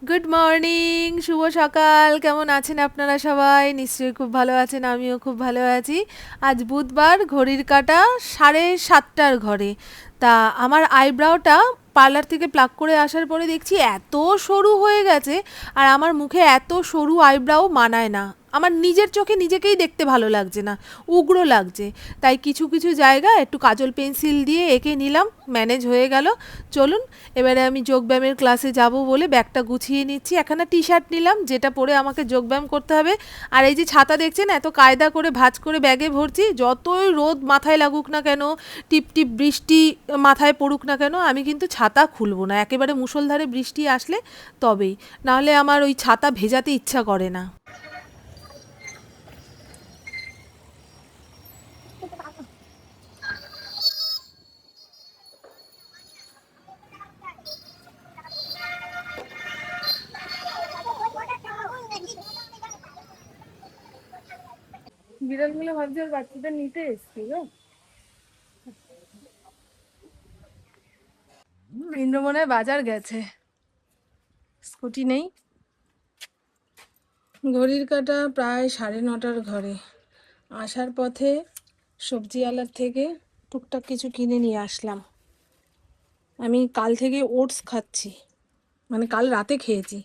Good morning, শুভ সকাল। কেমন আছেন আপনারা সবাই? নিশ্চয়ই খুব ভালো আছেন, আমিও খুব ভালো আছি। আজ বুধবার, ঘড়ির কাঁটা 7:30টার ঘরে। তা আমার আইব্রাওটা পার্লার থেকে প্লাক করে আসার পরে দেখছি এত সরু হয়ে গেছে, আর আমার মুখে এত সরু আইব্রাও মানায় না। আমার নিজের চোখে নিজেকেই দেখতে ভালো লাগছে না, উগ্র লাগছে। তাই কিছু কিছু জায়গা একটু কাজল পেন্সিল দিয়ে এঁকে নিলাম, ম্যানেজ হয়ে গেল। চলুন, এবারে আমি যোগব্যায়ামের ক্লাসে যাব বলে ব্যাগটা গুছিয়ে নিচ্ছি। একখানা টি শার্ট নিলাম, যেটা পরে আমাকে যোগব্যায়াম করতে হবে। আর এই যে ছাতা দেখছেন, এত কায়দা করে ভাঁজ করে ব্যাগে ভরছি, যতই রোদ মাথায় লাগুক না কেন, টিপ টিপ বৃষ্টি মাথায় পড়ুক না কেন, আমি কিন্তু ছাতা খুলবো না। একেবারে মুষলধারে বৃষ্টি আসলে তবেই, নাহলে আমার ওই ছাতা ভেজাতে ইচ্ছা করে না। বিড়ালগুলো ভাবছে ওর বাচ্চাদের নিতে এসছিল। ইন্দ্রমনে বাজার গেছে, স্কুটি নেই। ঘড়ির কাঁটা প্রায় 9:30টার ঘরে। আসার পথে সবজিওয়ালার থেকে টুকটাক কিছু কিনে নিয়ে আসলাম। আমি কাল থেকে ওটস খাচ্ছি, মানে কাল রাতে খেয়েছি,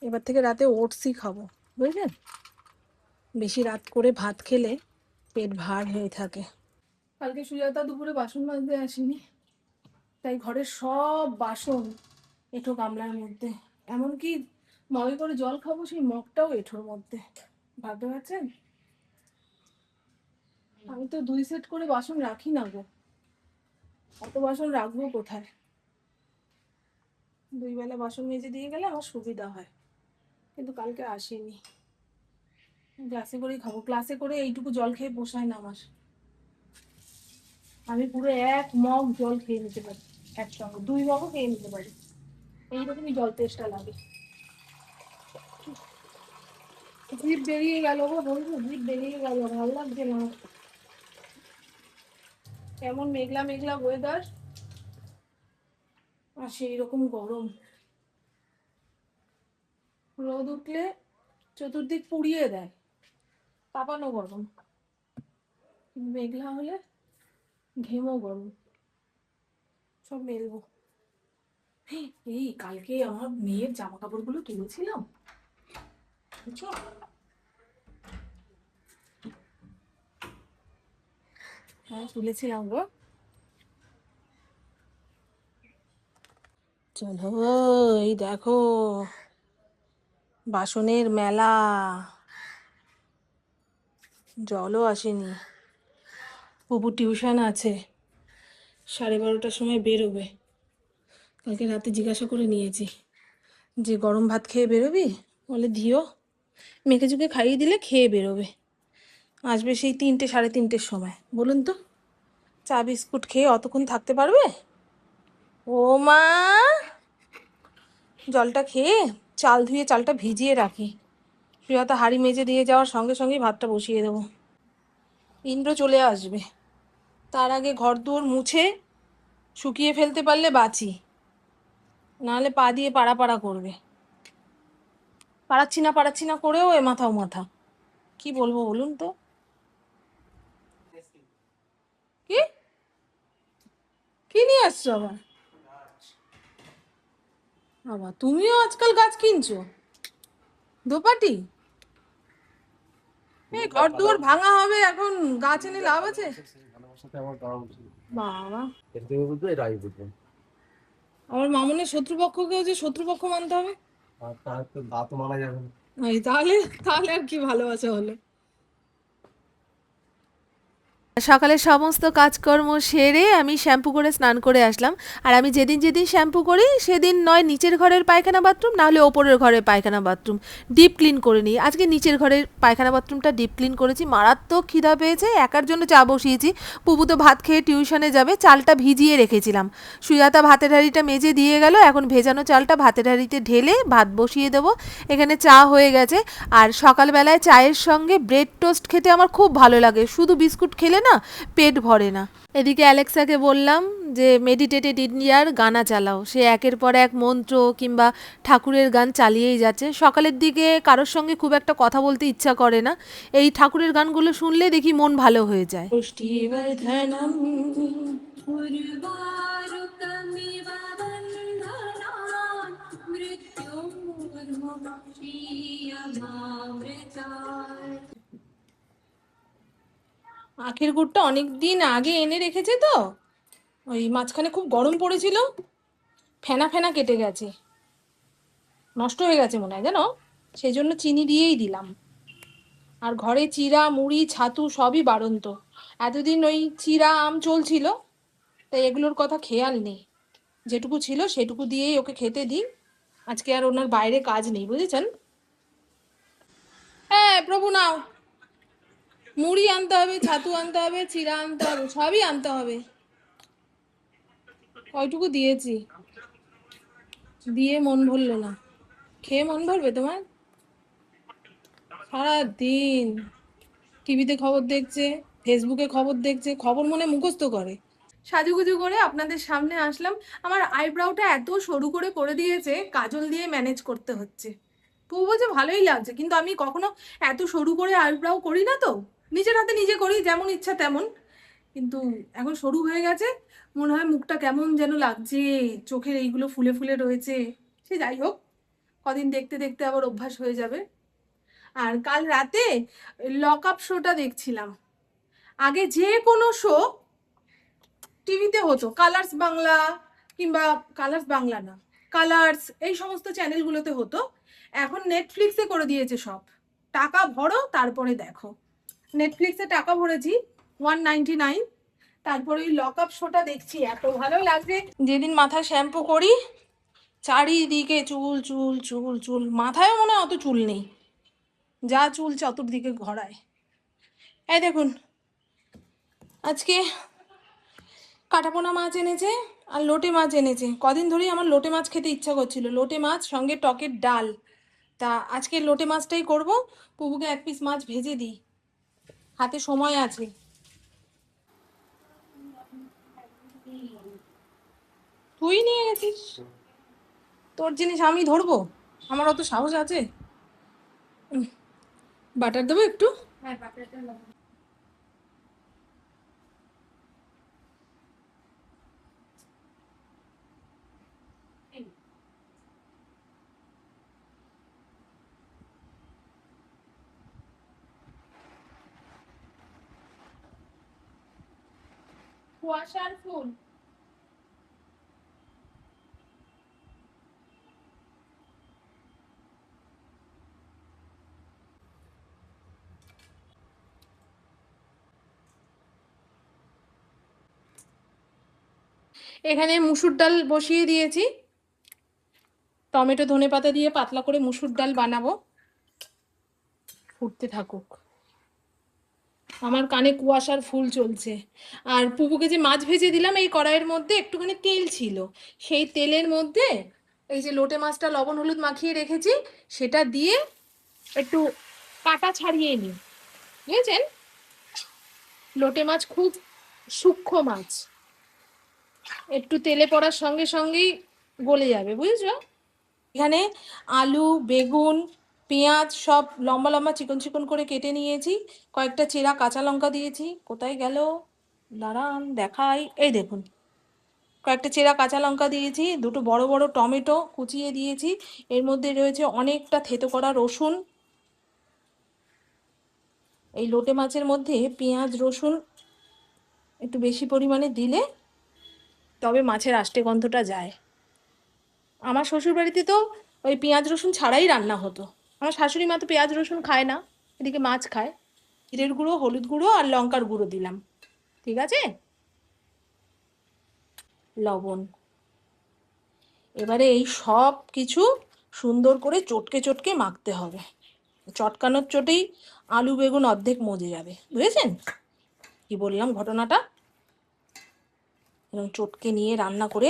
এবার থেকে রাতে ওটসই খাবো, বুঝলেন? বেশি রাত করে ভাত খেলে পেট ভার হয়ে থাকে। কালকে সুজাতা দুপুরে বাসন মাজতে আসেনি, তাই ঘরের সব বাসন এঁঠো গামলার মধ্যে। এমনকি মগে করে জল খাবো, সেই মগটাও এঁঠোর মধ্যে। ভাবতে পারছেন? আমি তো 2 সেট করে বাসন রাখি না গো, অত বাসন রাখবো কোথায়? 2 বেলা বাসন মেজে দিয়ে গেলে আমার সুবিধা হয়। কিন্তু কালকে আসেনি, ক্লাসে করেই খাবো। ক্লাসে করে এইটুকু জল খেয়ে পোষায় না আমার। আমি পুরো 1 মগ জল খেয়ে নিতে পারি, একসঙ্গে 2 মগও খেয়ে নিতে পারি। এইরকমই জল তেষ্টা লাগে। জিভ বেরিয়ে গেল গো বন্ধু, জিভ বেরিয়ে গেল, ভালো লাগছে না। কেমন মেঘলা মেঘলা ওয়েদার, আর সেই রকম গরম। রোদ উঠলে চতুর্দিক পুড়িয়ে দেয়, তাপানো গরম। মেঘলা হলে ঘেমো গরম, সব মেলবো। এই কালকে আমার মেয়ের জামা কাপড়গুলো তুলেছিলাম, বুঝছো? হ্যাঁ তুলেছিলাম গো। চলো, এই দেখো বাসনের মেলা। জলও আসেনি, পুপু টিউশন আছে, 12:30টার সময় বেরোবে। কালকে রাতে জিজ্ঞাসা করে নিয়েছি যে গরম ভাত খেয়ে বেরোবি, বলে দিও, মেখে চুকে খাইয়ে দিলে খেয়ে বেরোবে। আসবে সেই 3টে 3:30টের সময়। বলুন তো, চা বিস্কুট খেয়ে অতক্ষণ থাকতে পারবে? ও মা, জলটা খেয়ে চাল ধুয়ে চালটা ভিজিয়ে রাখি, সুজাতা হাঁড়ি মেজে দিয়ে যাওয়ার সঙ্গে সঙ্গেই ভাতটা বসিয়ে দেবো। ইন্দ্র চলে আসবে, তার আগে ঘর দুয়ার মুছে শুকিয়ে ফেলতে পারলে বাঁচি, নাহলে পা দিয়ে পাড়া পাড়া করবে। পাড়াচ্ছি না করেও এ মাথা ও মাথা। কি বলবো বলুন তো? কি কি নিয়ে আসছো আবার? বাবা, তুমিও আজকাল গাছ কিনছো? দোপাটি? এই ঘর দুয়ার ভাঙা হবে, এখন গাছ এনে লাভ আছে? বাবা, আমার মামনের শত্রুপক্ষকেও যে শত্রুপক্ষ মানতে হবে। এই তাহলে, তাহলে আর কি ভালোবাসা হলো? সকালের সমস্ত কাজকর্ম সেরে আমি শ্যাম্পু করে স্নান করে আসলাম। আর আমি যেদিন যেদিন শ্যাম্পু করি সেদিন নয় নিচের ঘরের পায়খানা বাথরুম, না হলে ওপরের ঘরের পায়খানা বাথরুম ডিপ ক্লিন করে নিই। আজকে নিচের ঘরের পায়খানা বাথরুমটা ডিপ ক্লিন করেছি। মারাত্মক খিদা পেয়েছে, একার জন্য চা বসিয়েছি। পুপু তো ভাত খেয়ে টিউশনে যাবে, চালটা ভিজিয়ে রেখেছিলাম। সুজাতা ভাতের হাঁড়িটা মেজে দিয়ে গেল, এখন ভেজানো চালটা ভাতের হাঁড়িতে ঢেলে ভাত বসিয়ে দেবো। এখানে চা হয়ে গেছে। আর সকালবেলায় চায়ের সঙ্গে ব্রেড টোস্ট খেতে আমার খুব ভালো লাগে, শুধু বিস্কুট খেলে না পেট ভরে না। এদিকে অ্যালেক্সাকে বললাম যে মেডিটেটেড ইন্ডিয়ার গানা চালাও, সে একের পর এক মন্ত্র কিংবা ঠাকুরের গান চালিয়েই যাচ্ছে। সকালের দিকে কারোর সঙ্গে খুব একটা কথা বলতে ইচ্ছা করে না, এই ঠাকুরের গানগুলো শুনলে দেখি মন ভালো হয়ে যায়। পুষ্টিবর্ধনম উর্বারুকমিব বন্ধনান মৃত্যুর্মুক্ষীয়মামৃতাৎ। আখের গুড়টা অনেক দিন আগে এনে রেখেছে তো, ওই মাঝখানে খুব গরম পড়েছিল, ফেনা ফেনা কেটে গেছে, নষ্ট হয়ে গেছে মনে হয় জানো, সেই জন্য চিনি দিয়েই দিলাম। আর ঘরে চিড়া মুড়ি ছাতু সবই বাড়ন্ত, এতদিন ওই চিড়া আম চলছিল, তাই এগুলোর কথা খেয়াল নেই, যেটুকু ছিল সেটুকু দিয়েই ওকে খেতে দিই। আজকে আর ওনার বাইরে কাজ নেই, বুঝেছেন। হ্যাঁ প্রভু নাও, মুড়ি আনতে হবে, ছাতু আনতে হবে, চিড়া আনতে হবে, সবই আনতে হবে। কয়টুকু দিয়েছি, দিয়ে মন ভরলো না, খেয়ে মন ভরবে তোমার? সারা দিন টিভিতে খবর দেখছে, ফেসবুকে খবর দেখছে, খবর মনে মুখস্থ করে। সাজুগুজু করে আপনাদের সামনে আসলাম। আমার আইব্রাউটা এত সরু করে দিয়েছে, কাজল দিয়ে ম্যানেজ করতে হচ্ছে। পুবো বলছে ভালোই লাগছে, কিন্তু আমি কখনো এত সরু করে আইব্রাউ করি না তো, নিজের হাতে নিজে করি, যেমন ইচ্ছা তেমন। কিন্তু এখন সরু হয়ে গেছে, মনে হয় মুখটা কেমন যেন লাগছে, চোখের এইগুলো ফুলে ফুলে রয়েছে। সে যাই হোক, কদিন দেখতে দেখতে আবার অভ্যাস হয়ে যাবে। আর কাল রাতে লক আপ শোটা দেখছিলাম। আগে যে কোনো শো টিভিতে হতো, কালার্স বাংলা কিংবা কালার্স বাংলা না, কালার্স, এই সমস্ত চ্যানেলগুলোতে হতো। এখন নেটফ্লিক্সে করে দিয়েছে সব, টাকা ভরো তারপরে দেখো। নেটফ্লিক্সে টাকা ভরেছি 199, তারপরে ওই লক আপ শোটা দেখছি, এত ভালো লাগছে। যেদিন মাথায় শ্যাম্পু করি চারিদিকে চুল চুল চুল চুল, মাথায় মনে হয় অত চুল নেই, যা চুল চতুর্দিকে ঘোরায়। এই দেখুন, আজকে কাটাপোনা মাছ এনেছে আর লোটে মাছ এনেছে। কদিন ধরেই আমার লোটে মাছ খেতে ইচ্ছা করছিল, লোটে মাছ সঙ্গে টকের ডাল। তা আজকে লোটে মাছটাই করব। পুবুকে এক পিস মাছ ভেজে দিই, হাতে সময় আছে। তুই নিয়ে গেছিস, তোর জিনিস আমি ধরবো? আমার অত সাহস আছে? বাটার দেবো একটু। কুয়াশার ফুল। এখানে মুসুর ডাল বসিয়ে দিয়েছি, টমেটো ধনেপাতা দিয়ে পাতলা করে মুসুর ডাল বানাবো, ফুটতে থাকুক। আমার কানে কুয়াশার ফুল চলছে। আর পুপুকে যে মাছ ভেজে দিলাম, এই কড়াইয়ের মধ্যে একটুখানি তেল ছিল, সেই তেলের মধ্যে এই যে লোটে মাছটা লবণ হলুদ মাখিয়ে রেখেছি সেটা দিয়ে একটু কাটা ছাড়িয়ে নিই, বুঝেছেন। লোটে মাছ খুব সূক্ষ্ম মাছ, একটু তেলে পড়ার সঙ্গে সঙ্গেই গলে যাবে, বুঝেছো। এখানে আলু বেগুন পেঁয়াজ সব লম্বা লম্বা চিকন চিকন করে কেটে নিয়েছি, কয়েকটা চেরা কাঁচা লঙ্কা দিয়েছি। কোথায় গেল, দাঁড়ান দেখাই, এই দেখুন, কয়েকটা চেরা কাঁচা লঙ্কা দিয়েছি, দুটো বড় বড় টমেটো কুচিয়ে দিয়েছি, এর মধ্যে রয়েছে অনেকটা থেতো করা রসুন। এই লোটে মাছের মধ্যে পেঁয়াজ রসুন একটু বেশি পরিমাণে দিলে তবে মাছের আষ্টে গন্ধটা যায়। আমার শ্বশুরবাড়িতে তো ওই পেঁয়াজ রসুন ছাড়াই রান্না হতো। আমার শাশুড়ি মা তো পেঁয়াজ রসুন খায় না, এদিকে মাছ খায়। জিরের গুঁড়ো হলুদ গুঁড়ো আর লঙ্কার গুঁড়ো দিলাম, ঠিক আছে, লবণ। এবারে এই সব কিছু সুন্দর করে চটকে চটকে মাখতে হবে, চটকানোর চোটেই আলু বেগুন অর্ধেক মজে যাবে, বুঝেছেন কি বললাম ঘটনাটা। এবং চটকে নিয়ে রান্না করে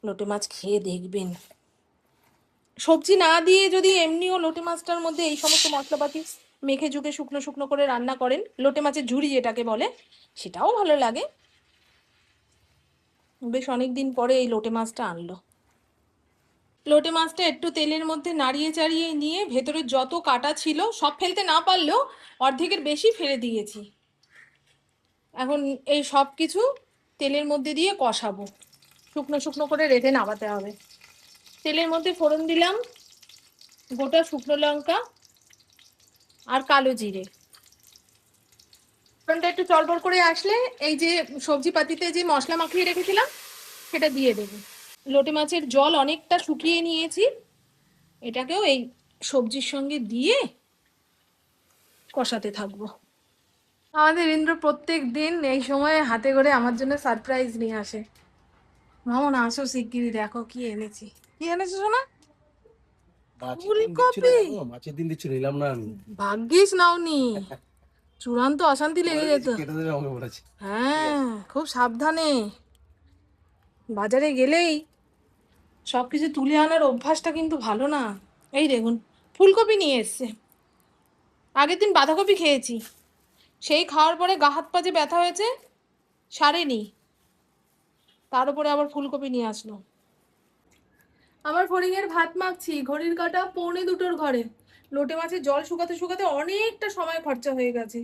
লোটে মাছ খেয়ে দেখবেন। সবজি না দিয়ে যদি এমনিও লোটে মাছটার মধ্যে এই সমস্ত মশলাপাতি মেখে ঝুঁকে শুকনো শুকনো করে রান্না করেন, লোটে মাছের ঝুড়ি যেটাকে বলে, সেটাও ভালো লাগে। বেশ অনেক দিন পরে এই লোটে মাছটা আনলো। লোটে মাছটা একটু তেলের মধ্যে নাড়িয়ে চাড়িয়ে নিয়ে ভেতরে যত কাটা ছিল সব ফেলতে না পারলেও অর্ধেকের বেশি ফেলে দিয়েছি। এখন এই সব কিছু তেলের মধ্যে দিয়ে কষাবো, শুকনো শুকনো করে রেঁধে নামাতে হবে। তেলের মধ্যে ফোড়ন দিলাম গোটা শুকনো লঙ্কা আর কালো জিরে। ফোড়নটা একটু চড়বড় করে আসলে এই যে সবজি পাতিতে যে মশলা মাখিয়ে রেখেছিলাম সেটা দিয়ে দেবো। লোটে মাছের জল অনেকটা শুকিয়ে নিয়েছি, এটাকেও এই সবজির সঙ্গে দিয়ে কষাতে থাকবো। আমাদের ইন্দ্র প্রত্যেক দিন এই সময়ে হাতে করে আমার জন্য সারপ্রাইজ নিয়ে আসে। মামন আসো শিগগিরই, দেখো কি এনেছি। কি এনেছো সোনা? ফুলকপি। মাছের দিন দিচ্ছিল, নিলাম না আমি। ভাগ্যিস নাওনি, চূড়ান্ত অশান্তি লেগে যেত। কেটে দেবে আমাকে বলেছে। হ্যাঁ, খুব সাবধানে। বাজারে গেলেই সবকিছু তুলে আনার অভ্যাসটা কিন্তু ভালো না। এই দেখুন ফুলকপি নিয়ে এসছে। আগের দিন বাঁধাকপি খেয়েছি, সেই খাওয়ার পরে গা হাত পা যে ব্যথা হয়েছে সারেনি, তার উপরে আবার ফুলকপি নিয়ে আসলো। আমার ফড়িংয়ের ভাত মাখছি, ঘড়ির কাঁটা 1:45 ঘরে। লোটে মাছের জল শুকাতে শুকাতে অনেকটা সময় খরচা হয়ে গেছে।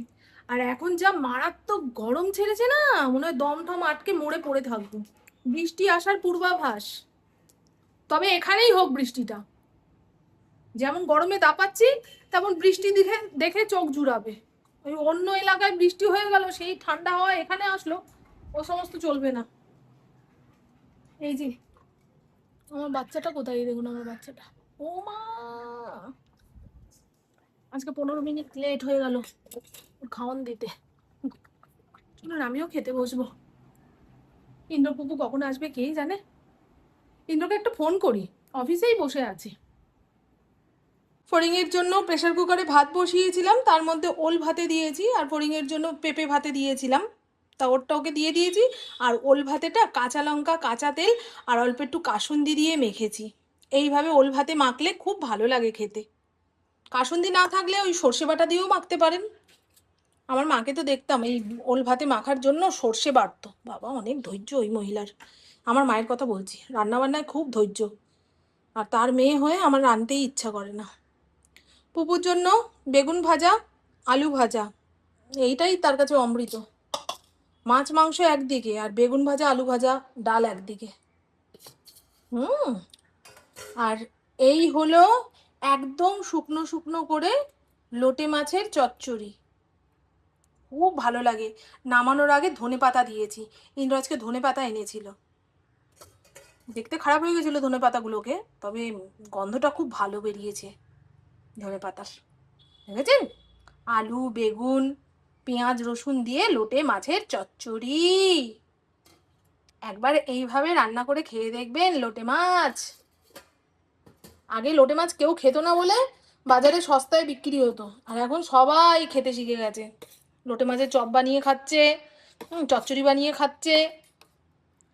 আর এখন যা মারাত্মক গরম ছেড়েছে না, মনে হয় দম ঠম আটকে মরে পড়ে থাকবো। বৃষ্টি আসার পূর্বাভাস, তবে এখানেই হোক বৃষ্টিটা। যেমন গরমে দাপাচ্ছি তেমন বৃষ্টি দেখে দেখে চোখ জুড়াবে। ওই অন্য এলাকায় বৃষ্টি হয়ে গেল, সেই ঠান্ডা হাওয়া এখানে আসলো, ও সমস্ত চলবে না। এই যে আমার বাচ্চাটা কোথায়, দেখুন আমার বাচ্চাটা। ও মা, আজকে 15 মিনিট লেট হয়ে গেল খাওয়ান দিতে। চলুন আমিও খেতে বসবো। ইন্দ্রপুপু কখন আসবে কে জানে। ইন্দ্রকে একটা ফোন করি, অফিসেই বসে আছে। ফড়িংয়ের জন্য প্রেসার কুকারে ভাত বসিয়েছিলাম, তার মধ্যে ওল ভাতে দিয়েছি, আর ফড়িংয়ের জন্য পেঁপে ভাতে দিয়েছিলাম, তা ওরটা ওকে দিয়ে দিয়েছি। আর ওল ভাতেটা কাঁচা লঙ্কা, কাঁচা তেল আর অল্প একটু কাসুন্দি দিয়ে মেখেছি। এইভাবে ওল ভাতে মাখলে খুব ভালো লাগে খেতে। কাসুন্দি না থাকলে ওই সর্ষে বাটা দিয়েও মাখতে পারেন। আমার মাকে তো দেখতাম এই ওল ভাতে মাখার জন্য সর্ষে বাটতো। বাবা, অনেক ধৈর্য ওই মহিলার। আমার মায়ের কথা বলছি, রান্নাবান্নায় খুব ধৈর্য। আর তার মেয়ে হয়ে আমার রাঁধতেই ইচ্ছা করে না। পুপুর জন্য বেগুন ভাজা, আলু ভাজা, এইটাই তার কাছে অমৃত। মাছ মাংস একদিকে আর বেগুন ভাজা, আলু ভাজা, ডাল একদিকে। আর এই হলো একদম শুকনো শুকনো করে লোটে মাছের চচ্চড়ি, খুব ভালো লাগে। নামানোর আগে ধনেপাতা দিয়েছি, ইন্দ্র আজকে ধনেপাতা এনেছিল। দেখতে খারাপ হয়ে গেছিলো ধনেপাতাগুলোকে, তবে গন্ধটা খুব ভালো বেরিয়েছে ধনেপাতার। দেখেছেন, আলু বেগুন পেঁয়াজ রসুন দিয়ে লোটে মাছের চচ্চড়ি। একবার এইভাবে রান্না করে খেয়ে দেখবেন লোটে মাছ। আগে লোটে মাছ কেউ খেত না বলে বাজারে সস্তায় বিক্রি হতো, আর এখন সবাই খেতে শিখে গেছে। লোটে মাছের চপ বানিয়ে খাচ্ছে, চচ্চড়ি বানিয়ে খাচ্ছে।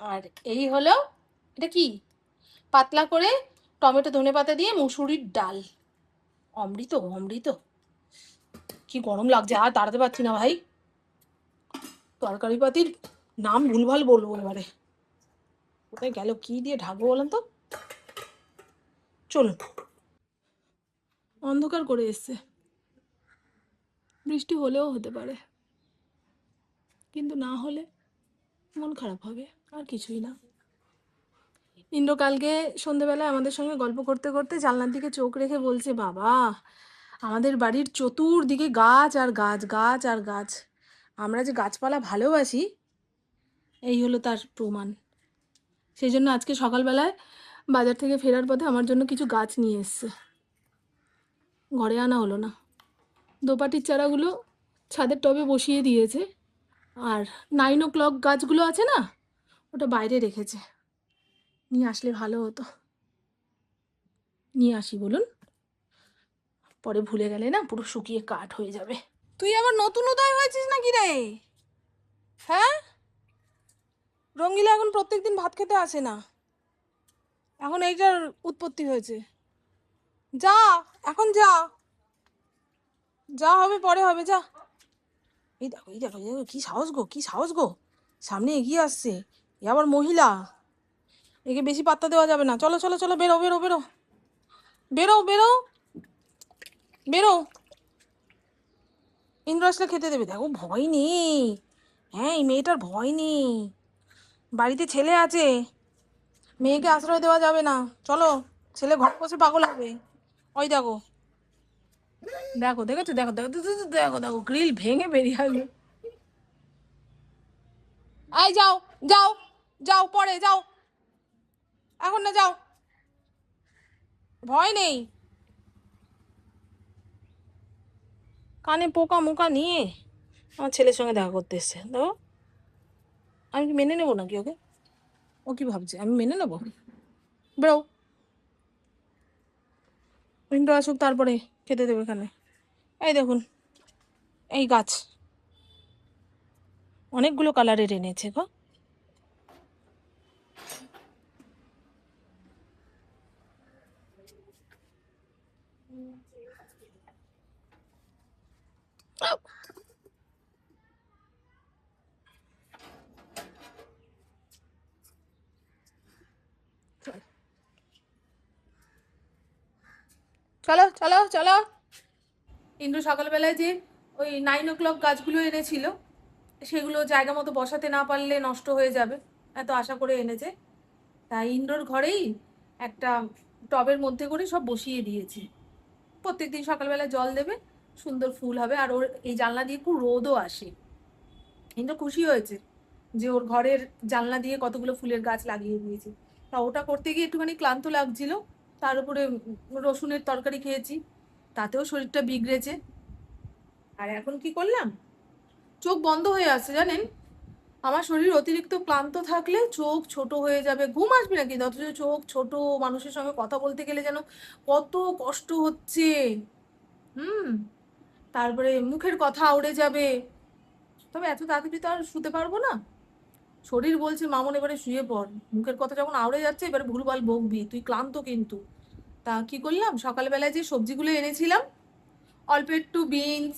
আর এই হলো, এটা কি, পাতলা করে টমেটো ধনেপাতা দিয়ে মুসুরির ডাল, অমৃত অমৃত। কি গরম লাগছে, আর দাঁড়াতে পারছি না ভাই। তরকারি পাতির নাম ভুলভাল বলবো এবারে। কোথায় গেল, কি দিয়ে ঢাকবো বলেন তো। চলুন, অন্ধকার করে এসছে, বৃষ্টি হলেও হতে পারে, কিন্তু না হলে মন খারাপ হবে, আর কিছুই না। ইন্দ্র কালকে সন্ধেবেলায় আমাদের সঙ্গে গল্প করতে করতে জানলার দিকে চোখ রেখে বলছে, বাবা আমাদের বাড়ির চতুর্দিকে গাছ আর গাছ, গাছ আর গাছ। আমরা যে গাছপালা ভালোবাসি এই হলো তার প্রমাণ। সেই জন্য আজকে সকালবেলায় বাজার থেকে ফেরার পথে আমার জন্য কিছু গাছ নিয়ে এসছে। ঘরে আনা হলো না, দোপাটির চারাগুলো ছাদের টবে বসিয়ে দিয়েছে, আর 9 o'clock গাছগুলো আছে না, ওটা বাইরে রেখেছে। নিয়ে আসলে ভালো হতো। নিয়ে আসি বলুন, পরে ভুলে গেলে না পুরো শুকিয়ে কাঠ হয়ে যাবে। তুই আবার নতুন উদয় হয়েছিস নাকি রে? হ্যাঁ, রঙ্গিলা এখন প্রত্যেকদিন ভাত খেতে আসে না, এখন এইটার উৎপত্তি হয়েছে। যা, এখন যা, যা হবে পরে হবে, যা। এই দেখো, এই দেখো, এই দেখো, কি সাহস গো, কি সাহস গো, সামনে এগিয়ে আসছে। এ আবার মহিলা, একে বেশি পাত্তা দেওয়া যাবে না। চলো চলো চলো, বেরো বেরো বেরো, বেরো বেরো বেরো। ইন্দ্র আসলে খেতে দেবে। দেখো ভয় নেই, হ্যাঁ এই মেয়েটার ভয় নেই, বাড়িতে ছেলে আছে, মেয়েকে আশ্রয় দেওয়া যাবে না। চলো, ছেলে ঘর বসে পাগল হবে। ওই দেখো, দেখো, দেখেছো, দেখো দেখো দেখো দেখো দেখো দেখো, গ্রিল ভেঙে বেরিয়ে আসবে। আই যাও, যাও, যাও, পরে যাও, এখন না, যাও, ভয় নেই। কানে পোকা মোকা নিয়ে আমার ছেলের সঙ্গে দেখা করতে এসছে। দেখো, আমি কি মেনে নেবো নাকি ওকে? ও কি ভাবছে আমি মেনে নেবো? বেরো, ইন্দ্র আসুক তারপরে খেতে দেবে এখানে। এই দেখুন, এই গাছ অনেকগুলো কালারের এনেছে গো। চলো চলো চলো। ইন্দ্র সকালবেলায় যে ওই 9 o'clock গাছগুলো এনেছিল, সেগুলো জায়গা মতো বসাতে না পারলে নষ্ট হয়ে যাবে, এত আশা করে এনেছে। তাই ইন্দ্রর ঘরেই একটা টবের মধ্যে করে সব বসিয়ে দিয়েছি। প্রত্যেকদিন সকালবেলা জল দেবে, সুন্দর ফুল হবে। আর ওর এই জানলা দিয়ে খুব রোদও আসে। ইন্দ্র খুশি হয়েছে যে ওর ঘরের জানলা দিয়ে কতগুলো ফুলের গাছ লাগিয়ে দিয়েছি। তা ওটা করতে গিয়ে একটুখানি ক্লান্ত লাগছিল, তার উপরে রসুনের তরকারি খেয়েছি, তাতেও শরীরটা বিগড়েছে। আর এখন কি করলাম, চোখ বন্ধ হয়ে আসছে জানেন। আমার শরীর অতিরিক্ত ক্লান্ত থাকলে চোখ ছোট হয়ে যাবে, ঘুম আসবে না কিন্তু, অথচ চোখ ছোট, মানুষের সঙ্গে কথা বলতে গেলে যেন কত কষ্ট হচ্ছে। হুম। তারপরে মুখের কথা আউড়ে যাবে। তবে এত তাড়াতাড়ি তো আর শুতে পারবো না। শরীর বলছে মামন এবারে শুয়ে পড়, মুখের কথা যখন আউড়ে যাচ্ছে এবারে ভুলভাল বকবি, তুই ক্লান্ত কিন্তু। তা কি করলাম, সকালবেলায় যে সবজিগুলো এনেছিলাম, অল্প একটু বিনস,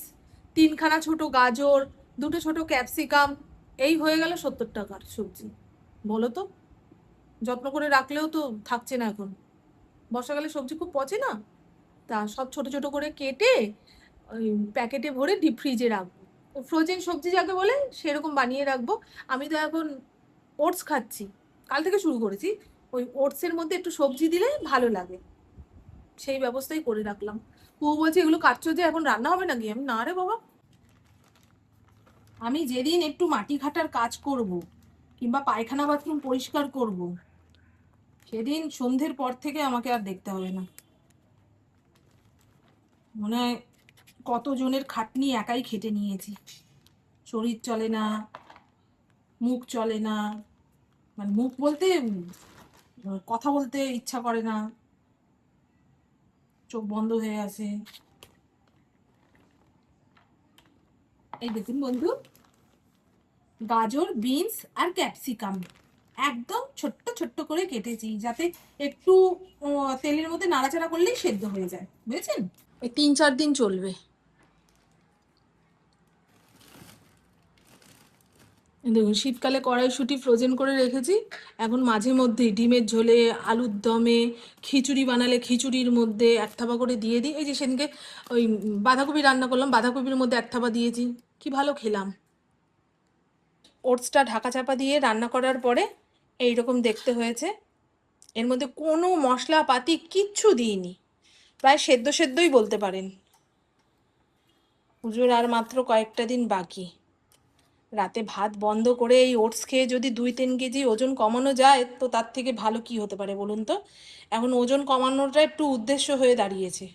3খানা ছোট গাজর, 2টো ছোট ক্যাপসিকাম, এই হয়ে গেল 70 টাকার সবজি। বলো তো, যত্ন করে রাখলেও তো থাকছে না এখন, বর্ষাকালে সবজি খুব পচে না। তা সব ছোট ছোট করে কেটে ওই প্যাকেটে ভরে ডিপ ফ্রিজে রাখবো, ফ্রোজেন সবজি যাকে বলে সেরকম বানিয়ে রাখবো। আমি তো এখন ওটস খাচ্ছি, কাল থেকে শুরু করেছি। ওই ওটসের মধ্যে একটু সবজি দিলে ভালো লাগে, সেই ব্যবস্থাই করে রাখলাম। ও বলছে এগুলো কাটছো যে এখন রান্না হবে নাকি, আমি না রে বাবা, আমি যেদিন একটু মাটি ঘাটার কাজ করব কিংবা পায়খানা বাথরুম পরিষ্কার করব, সেদিন সন্ধ্যের পর থেকে আমাকে আর দেখতে হবে না। মনে হয় কতজনের খাটনি একাই খেটে নিয়েছি, শরীর চলে না, মুখ চলে না, মানে মুখ বলতে কথা বলতে ইচ্ছা করে না, চোখ বন্ধ হয়ে আসে। এই দেখুন বন্ধু, গাজর, বিনস আর ক্যাপসিকাম একদম ছোট্ট ছোট্ট করে কেটেছি, যাতে একটু তেলের মধ্যে নাড়াচাড়া করলেই সেদ্ধ হয়ে যায়, বুঝেছেন। এই 3-4 দিন চলবে। দেখুন, শীতকালে কড়াইশুঁটি ফ্রোজেন করে রেখেছি, এখন মাঝে মধ্যেই ডিমের ঝোলে, আলুর দমে, খিচুড়ি বানালে খিচুড়ির মধ্যে এক থাবা করে দিয়ে দিই। এই যে সেদিনকে ওই বাঁধাকপি রান্না করলাম, বাঁধাকপির মধ্যে এক থাবা দিয়েছি, কি ভালো খেলাম। ওটসটা ঢাকা চাপা দিয়ে রান্না করার পরে এই রকম দেখতে হয়েছে। এর মধ্যে কোনো মশলাপাতি কিচ্ছু দিইনি, প্রায় সেদ্ধ সেদ্ধই বলতে পারেন। পুজোর আর মাত্র কয়েকটা দিন বাকি, রাতে ভাত বন্ধ করে এই ওটস খেয়ে যদি 2-3 কেজি ওজন কমানো যায়, তো তার থেকে ভালো কি হতে পারে বলুন তো। এখন ওজন কমানোটা একটু উদ্দেশ্য হয়ে দাঁড়িয়েছে।